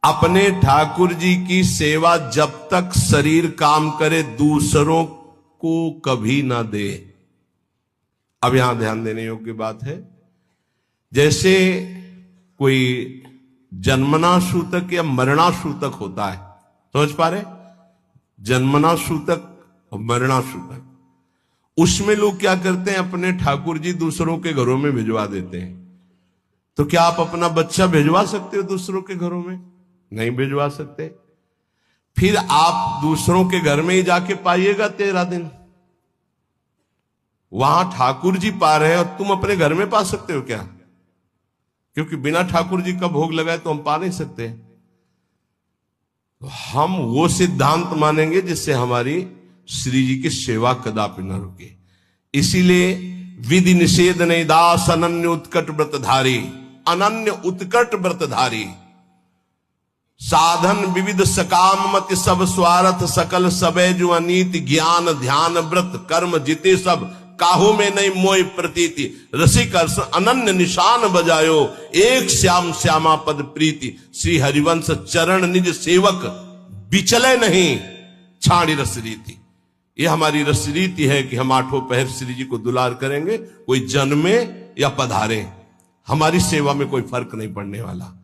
अपने ठाकुर जी की सेवा जब तक शरीर काम करे दूसरों को कभी ना दे। अब यहां ध्यान देने योग्य बात है, जैसे कोई जन्मना सूतक या मरना सूतक होता है, समझ पा रहे? जन्मना सूतक और मरना सूतक, उसमें लोग क्या करते हैं, अपने ठाकुर जी दूसरों के घरों में भिजवा देते हैं। तो क्या आप अपना बच्चा भिजवा सकते हो दूसरों के घरों में? नहीं भिजवा सकते। फिर आप दूसरों के घर में ही जाके पाइएगा 13 दिन। वहां ठाकुर जी पा रहे हैं और तुम अपने घर में पा सकते हो क्या? क्योंकि बिना ठाकुर जी का भोग लगाए तो हम पा नहीं सकते। तो हम वो सिद्धांत मानेंगे जिससे हमारी श्री जी की सेवा कदापि न रुके। इसीलिए विधि निषेध नहीं दास अनन्य उत्कट व्रतधारी, अनन्य उत्कट व्रतधारी, साधन विविध सकाम मत सब स्वार्थ सकल सबे जो अनीति ज्ञान ध्यान व्रत कर्म जिते सब काहू में नहीं मोय प्रतीति रसिक अनन्य निशान बजायो एक श्याम श्यामा पद प्रीति श्री हरिवंश चरण निज सेवक बिचले नहीं छाड़ी रस रीति। ये हमारी रस रीति है कि हम आठों पहर श्री जी को दुलार करेंगे, कोई जन्मे या पधारे, हमारी सेवा में कोई फर्क नहीं पड़ने वाला।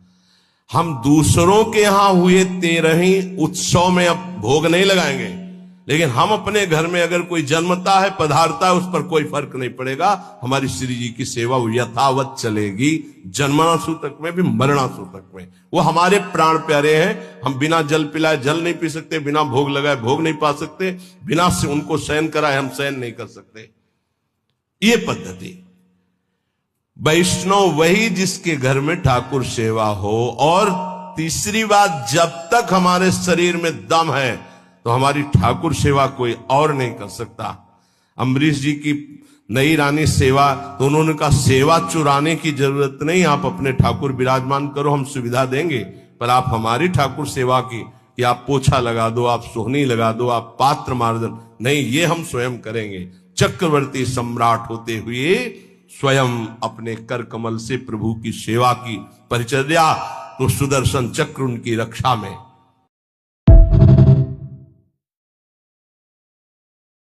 हम दूसरों के यहां हुए 13 उत्सव में अब भोग नहीं लगाएंगे, लेकिन हम अपने घर में अगर कोई जन्मता है पधारता है, उस पर कोई फर्क नहीं पड़ेगा। हमारी श्री जी की सेवा यथावत चलेगी, जन्मना सूतक में भी मरना सूतक में। वो हमारे प्राण प्यारे हैं। हम बिना जल पिलाए जल नहीं पी सकते, बिना भोग लगाए भोग नहीं पा सकते, बिना से उनको शयन कराए हम शयन नहीं कर सकते। ये पद्धति वैष्णव वही जिसके घर में ठाकुर सेवा हो। और तीसरी बात, जब तक हमारे शरीर में दम है तो हमारी ठाकुर सेवा कोई और नहीं कर सकता। अम्बरीश जी की नई रानी सेवा, तो उन्होंने कहा सेवा चुराने की जरूरत नहीं, आप अपने ठाकुर विराजमान करो, हम सुविधा देंगे, पर आप हमारी ठाकुर सेवा की कि आप पोछा लगा दो, आप सोहनी लगा दो, आप पात्र मार्जन नहीं, ये हम स्वयं करेंगे। चक्रवर्ती सम्राट होते हुए स्वयं अपने कर कमल से प्रभु की सेवा की परिचर्या, तो सुदर्शन चक्र उनकी रक्षा में।